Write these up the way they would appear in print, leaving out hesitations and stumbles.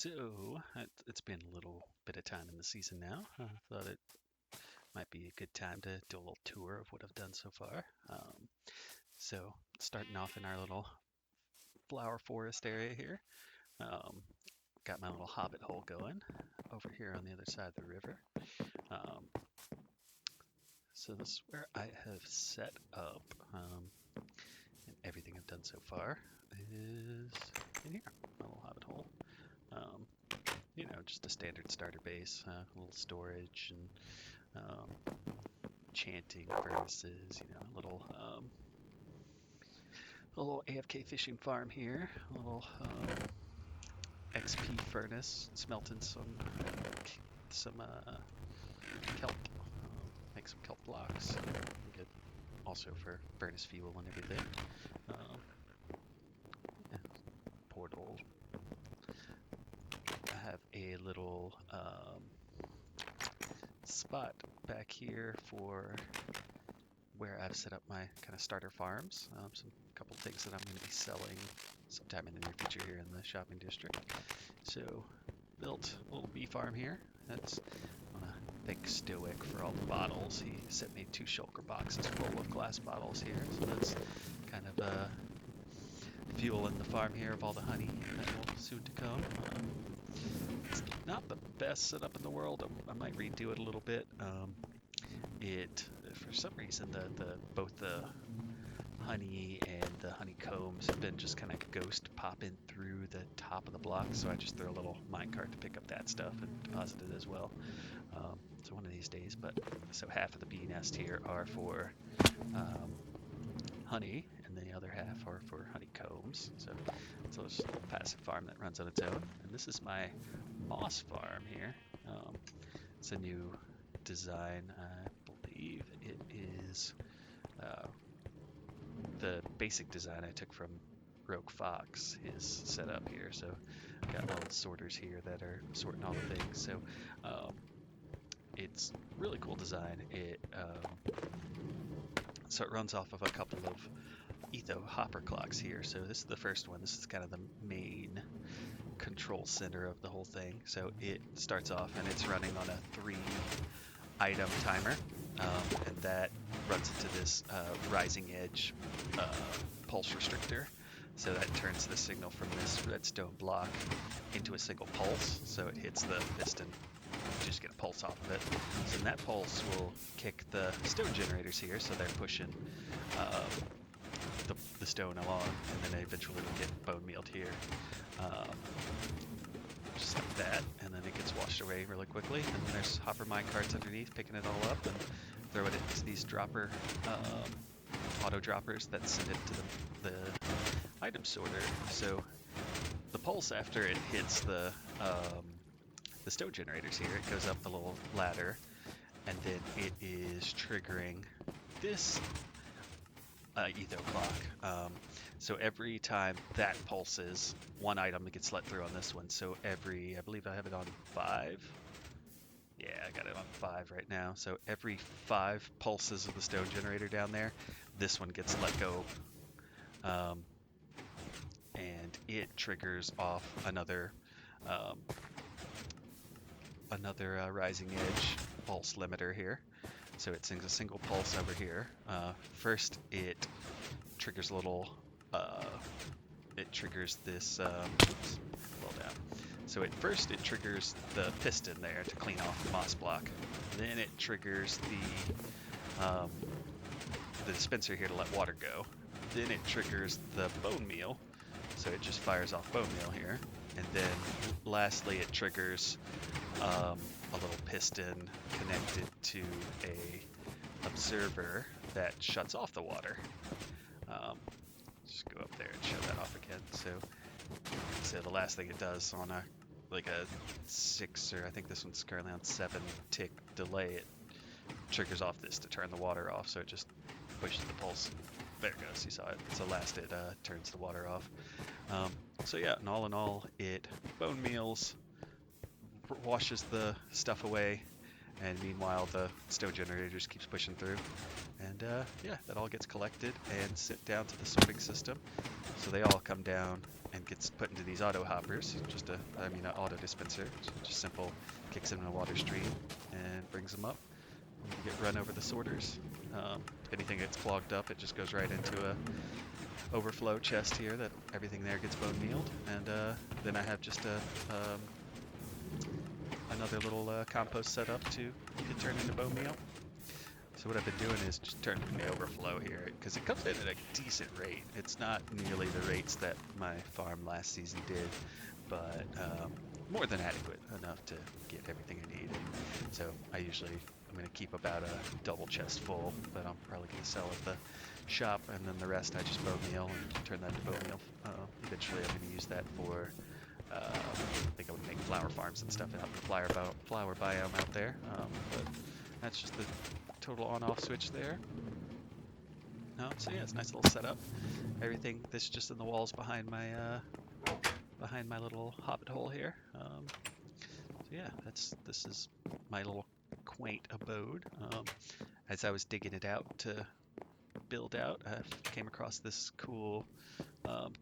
So it's been a little bit of time in the season now. I thought it might be a good time to do a little tour of what I've done so far. So starting off in our little flower forest area here, um, got my little Hobbit hole going over here on the other side of the river. Um, so this is where I have set up, and everything I've done so far is in here, my little Hobbit hole. Um, just a standard starter base, a little storage and chanting furnaces, a little AFK fishing farm here, a little XP furnace, smelting some kelp, make some kelp blocks, good also for furnace fuel and everything. Um, yeah, portal. I have a little spot back here for where I've set up my kind of starter farms. Some couple things that I'm going to be selling sometime in the near future here in the shopping district. So built a little bee farm here. That's on a big stoic for all the bottles. He sent me 2 shulker boxes full of glass bottles here. So that's kind of fueling the farm here of all the honey that will soon to come. It's not the best setup in the world. I might redo it a little bit. It for some reason the both the honey and the honeycombs have been just kind of ghost popping through the top of the block, so I just throw a little minecart to pick up that stuff and deposit it as well. So one of these days. But so half of the bee nest here are for honey, and the other half are for honeycombs. So it's a little passive farm that runs on its own. And this is my moss farm here. It's a new design. I believe it is the basic design I took from Rogue Fox, his setup here. So I've got little sorters here that are sorting all the things. So it's really cool design. So it runs off of a couple of Etho hopper clocks here. So this is the first one. This is kind of the main control center of the whole thing. So it starts off and it's running on a 3 item timer, and that runs into this rising edge pulse restrictor. So that turns the signal from this redstone block into a single pulse. So it hits the piston, you just get a pulse off of it. So that pulse will kick the stone generators here, so they're pushing the stone along, and then they eventually will get bone mealed here. Just like that, and then it gets washed away really quickly. And then there's hopper mine carts underneath, picking it all up and throw it into these dropper auto droppers that send it to the item sorter. So the pulse after it hits the stone generators here, it goes up the little ladder, and then it is triggering this Etho clock. So every time that pulses, one item gets let through on this one. So I believe I have it on 5. Yeah, I got it on 5 right now. So every 5 pulses of the stone generator down there, this one gets let go. And it triggers off another rising edge pulse limiter here. So it sends a single pulse over here. First, it triggers a little. It triggers this. Well down. So it triggers the piston there to clean off the moss block. Then it triggers the dispenser here to let water go. Then it triggers the bone meal. So it just fires off bone meal here. And then lastly, it triggers a little piston connected to a observer that shuts off the water. Just go up there and show that off again. So the last thing it does on a 6, or I think this one's currently on 7 tick delay, it triggers off this to turn the water off. So it just pushes the pulse. There it goes. You saw it. So last it turns the water off. So yeah, and all in all, it bone meals, washes the stuff away, and meanwhile the stone generator just keeps pushing through, and And yeah, that all gets collected and sent down to the sorting system. So they all come down and gets put into these auto hoppers. An auto dispenser. So just simple, kicks them in a water stream and brings them up. And you get run over the sorters. If anything gets clogged up, it just goes right into a overflow chest here that everything there gets bone mealed. And then I have just another little compost set up to turn into bone meal. So what I've been doing is just turning the overflow here, because it comes in at a decent rate. It's not nearly the rates that my farm last season did, but more than adequate, enough to get everything I need. So I'm going to keep about a double chest full that I'm probably going to sell at the shop, and then the rest I just bone meal and turn that into bone meal. Eventually I'm going to use that for, I think I'm going to make flower farms and stuff out in the flower biome out there. But that's just the total on-off switch there. So yeah, it's a nice little setup. Everything that's just in the walls behind my little hobbit hole here. So yeah, this is my little quaint abode. As I was digging it out to build out, I came across this cool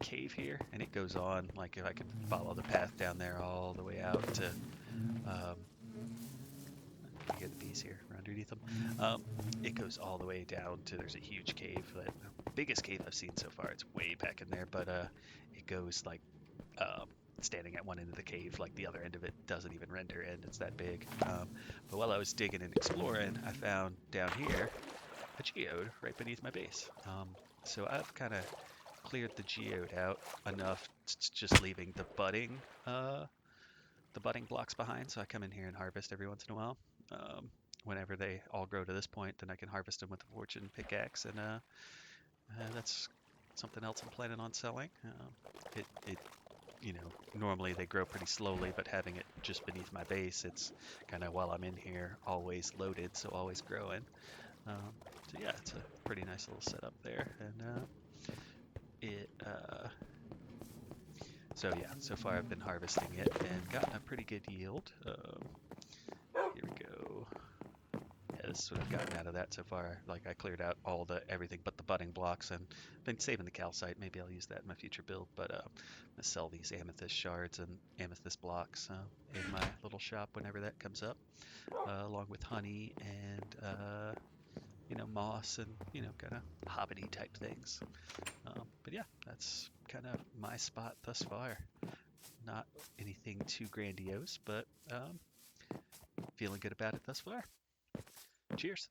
cave here, and it goes on, like if I could follow the path down there all the way out to you hear the bees here underneath them. It goes all the way down to, there's a huge cave, the biggest cave I've seen so far. It's way back in there, but it goes like standing at one end of the cave, like the other end of it doesn't even render in. It's that big. But while I was digging and exploring, I found down here a geode right beneath my base. So I've kind of cleared the geode out enough, just leaving the budding blocks behind. So I come in here and harvest every once in a while. Whenever they all grow to this point, then I can harvest them with a fortune pickaxe, and that's something else I'm planning on selling. Normally they grow pretty slowly, but having it just beneath my base, it's kind of, while I'm in here, always loaded, so always growing. So yeah, it's a pretty nice little setup there, and so yeah, so far I've been harvesting it and gotten a pretty good yield. Here we go. Yeah, this is what I've gotten out of that so far. Like, I cleared out everything but the budding blocks, and been saving the calcite. Maybe I'll use that in my future build, but I'm gonna sell these amethyst shards and amethyst blocks in my little shop whenever that comes up, along with honey and moss and kind of hobbity type things. But yeah, that's kind of my spot thus far. Not anything too grandiose, but feeling good about it thus far. Cheers.